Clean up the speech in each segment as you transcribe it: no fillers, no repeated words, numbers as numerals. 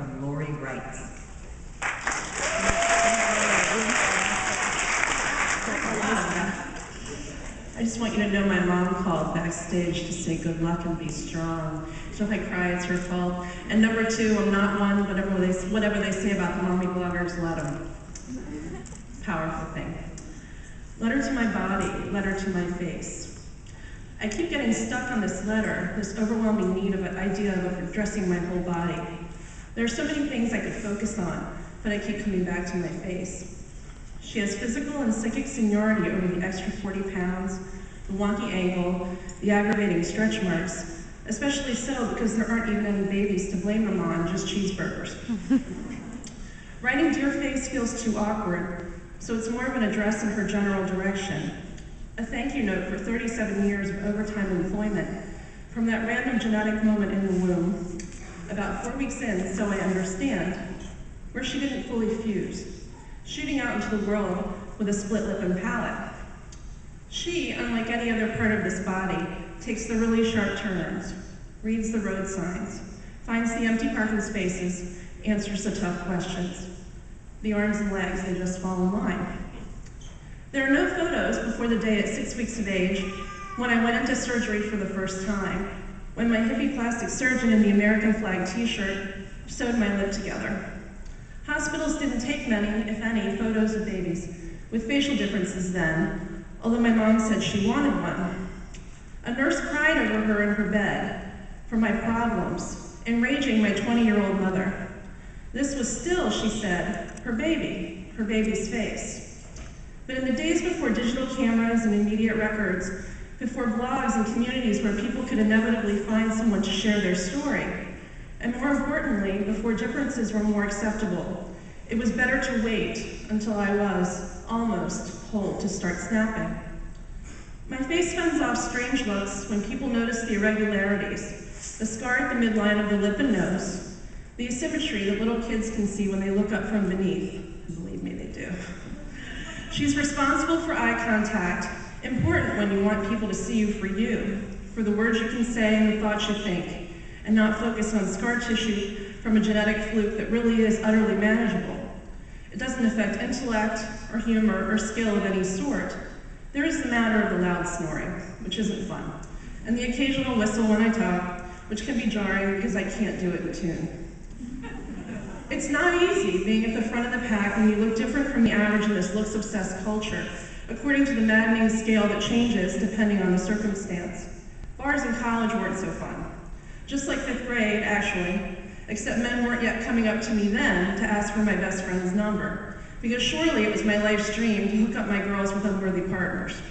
from LaurieWrites. I just want you to know my mom called backstage to say good luck and be strong. So if I cry, it's her fault. And number two, I'm not one, whatever they say about the mommy bloggers, let them. Powerful thing. Letter to my body, letter to my face. I keep getting stuck on this letter, this overwhelming need of an idea of addressing my whole body. There are so many things I could focus on, but I keep coming back to my face. She has physical and psychic seniority over the extra 40 pounds, the wonky ankle, the aggravating stretch marks, especially so because there aren't even any babies to blame them on, just cheeseburgers. Writing Dear Face feels too awkward, so it's more of an address in her general direction. A thank you note for 37 years of overtime employment from that random genetic moment in the womb, about 4 weeks in, so I understand, where she didn't fully fuse, shooting out into the world with a split lip and palate. She, unlike any other part of this body, takes the really sharp turns, reads the road signs, finds the empty parking spaces, answers the tough questions. The arms and legs, they just fall in line. There are no photos before the day at 6 weeks of age, when I went into surgery for the first time, when my hippie plastic surgeon in the American flag t-shirt sewed my lip together. Hospitals didn't take many, if any, photos of babies with facial differences then, although my mom said she wanted one. A nurse cried over her in her bed for my problems, enraging my 20-year-old mother. This was still, she said, her baby's face. But in the days before digital cameras and immediate records, before blogs and communities where people could inevitably find someone to share their story, and more importantly, before differences were more acceptable, it was better to wait until I was almost told to start snapping. My face fends off strange looks when people notice the irregularities, the scar at the midline of the lip and nose, the asymmetry that little kids can see when they look up from beneath. And believe me, they do. She's responsible for eye contact, important when you want people to see you, for the words you can say and the thoughts you think, and not focus on scar tissue from a genetic fluke that really is utterly manageable. It doesn't affect intellect or humor or skill of any sort. There is the matter of the loud snoring, which isn't fun, and the occasional whistle when I talk, which can be jarring because I can't do it in tune. It's not easy being at the front of the pack when you look different from the average in this looks-obsessed culture, according to the maddening scale that changes depending on the circumstance. Bars in college weren't so fun. Just like 5th grade, actually, except men weren't yet coming up to me then to ask for my best friend's number, because surely it was my life's dream to hook up my girls with unworthy partners.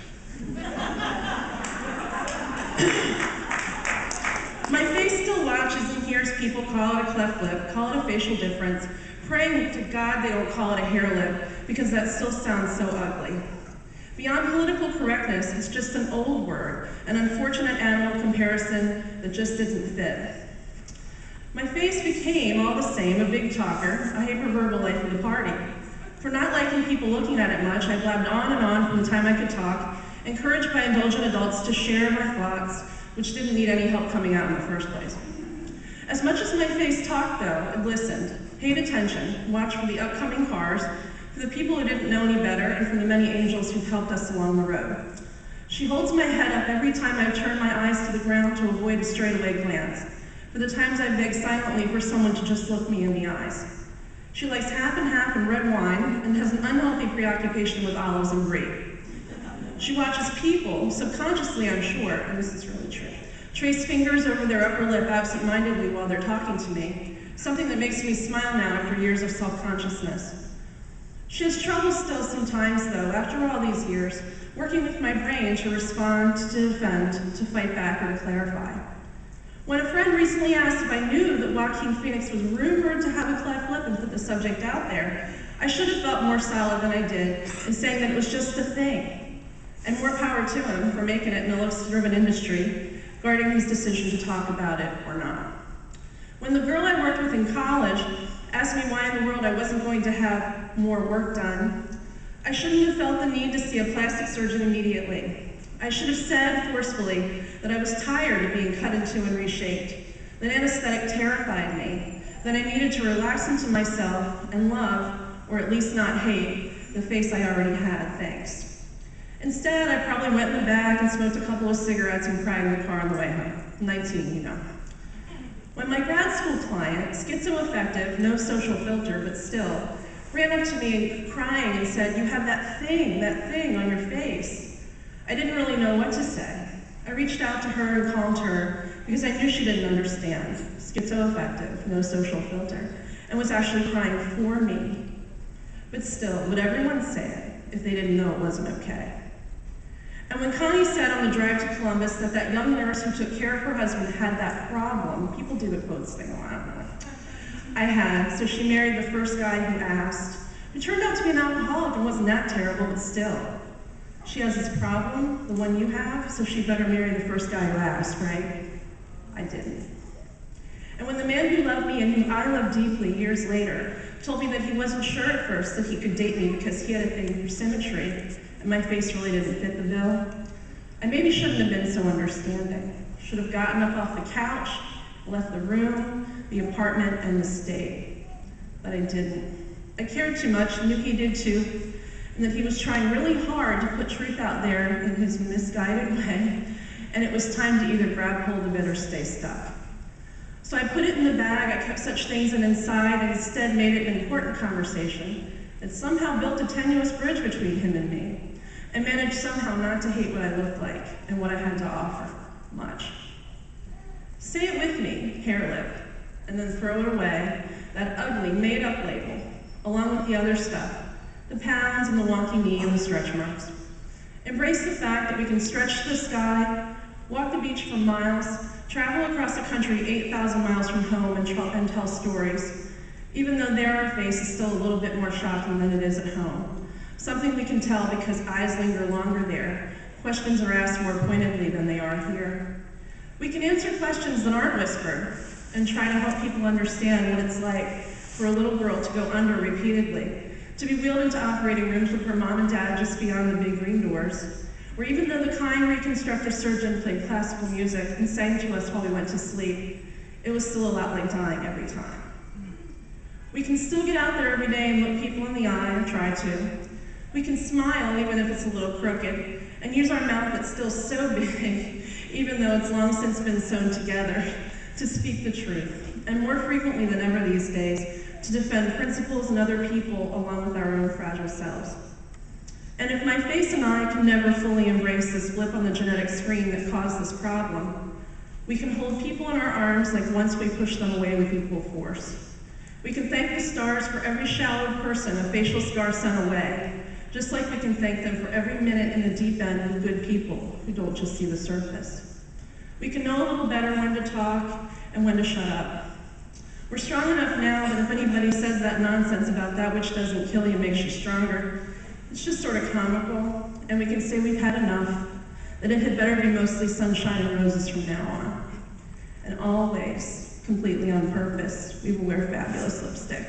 My face still watches and hears people call it a cleft lip, call it a facial difference, praying to God they don't call it a hair lip, because that still sounds so ugly. Beyond political correctness, it's just an old word, an unfortunate animal comparison that just didn't fit. My face became, all the same, a big talker, a hyperverbal life of the party. For not liking people looking at it much, I blabbed on and on from the time I could talk, encouraged by indulgent adults to share my thoughts, which didn't need any help coming out in the first place. As much as my face talked, though, it listened, paid attention, watched for the upcoming cars, for the people who didn't know any better, and for the many angels who've helped us along the road. She holds my head up every time I turn my eyes to the ground to avoid a straightaway glance, for the times I beg silently for someone to just look me in the eyes. She likes half and half and red wine, and has an unhealthy preoccupation with olives and brie. She watches people, subconsciously I'm sure, and this is really true, trace fingers over their upper lip absent-mindedly while they're talking to me, something that makes me smile now after years of self-consciousness. She has trouble still sometimes, though, after all these years, working with my brain to respond, to defend, to fight back, or to clarify. When a friend recently asked if I knew that Joaquin Phoenix was rumored to have a cleft lip and put the subject out there, I should have felt more solid than I did in saying that it was just a thing. And more power to him for making it in a looks-driven industry, guarding his decision to talk about it or not. When the girl I worked with in college asked me why in the world I wasn't going to have more work done, I shouldn't have felt the need to see a plastic surgeon immediately. I should have said forcefully that I was tired of being cut into and reshaped, that anesthetic terrified me, that I needed to relax into myself and love, or at least not hate, the face I already had, thanks. Instead, I probably went in the back and smoked a couple of cigarettes and cried in the car on the way home. 19, you know. When my grad school client, schizoaffective, no social filter, but still, ran up to me crying and said, "You have that thing on your face," I didn't really know what to say. I reached out to her and calmed her because I knew she didn't understand. Schizoaffective, no social filter, and was actually crying for me. But still, would everyone say it if they didn't know it wasn't okay? And when Connie said on the drive to Columbus that young nurse who took care of her husband had that problem, people do the quotes thing a lot. I had, so she married the first guy who asked, who turned out to be an alcoholic and wasn't that terrible, but still. She has this problem, the one you have, so she better marry the first guy who asked, right? I didn't. And when the man who loved me and whom I loved deeply years later told me that he wasn't sure at first that he could date me because he had a thing for symmetry, and my face really didn't fit the bill, I maybe shouldn't have been so understanding. Should have gotten up off the couch, left the room, the apartment, and the state. But I didn't. I cared too much, knew he did too, and that he was trying really hard to put truth out there in his misguided way, and it was time to either grab hold of it or stay stuck. So I put it in the bag, I kept such things inside, and instead made it an important conversation that somehow built a tenuous bridge between him and me, and managed somehow not to hate what I looked like and what I had to offer, much. Say it with me, hair lip, and then throw it away, that ugly, made-up label, along with the other stuff, the pounds and the wonky knee and the stretch marks. Embrace the fact that we can stretch to the sky, walk the beach for miles, travel across the country 8,000 miles from home and tell stories, even though there our face is still a little bit more shocking than it is at home. Something we can tell because eyes linger longer there, questions are asked more pointedly than they are here. We can answer questions that aren't whispered and try to help people understand what it's like for a little girl to go under repeatedly, to be wheeled into operating rooms with her mom and dad just beyond the big green doors, where even though the kind reconstructive surgeon played classical music and sang to us while we went to sleep, it was still a lot like dying every time. We can still get out there every day and look people in the eye, or try to. We can smile even if it's a little crooked, and use our mouth that's still so big, even though it's long since been sewn together, to speak the truth, and more frequently than ever these days, to defend principles and other people along with our own fragile selves. And if my face and I can never fully embrace this blip on the genetic screen that caused this problem, we can hold people in our arms like once we push them away with equal force. We can thank the stars for every shallowed person a facial scar sent away, just like we can thank them for every minute in the deep end with good people who don't just see the surface. We can know a little better when to talk and when to shut up. We're strong enough now that if anybody says that nonsense about that which doesn't kill you makes you stronger, it's just sort of comical, and we can say we've had enough, that it had better be mostly sunshine and roses from now on. And always, completely on purpose, we will wear fabulous lipstick.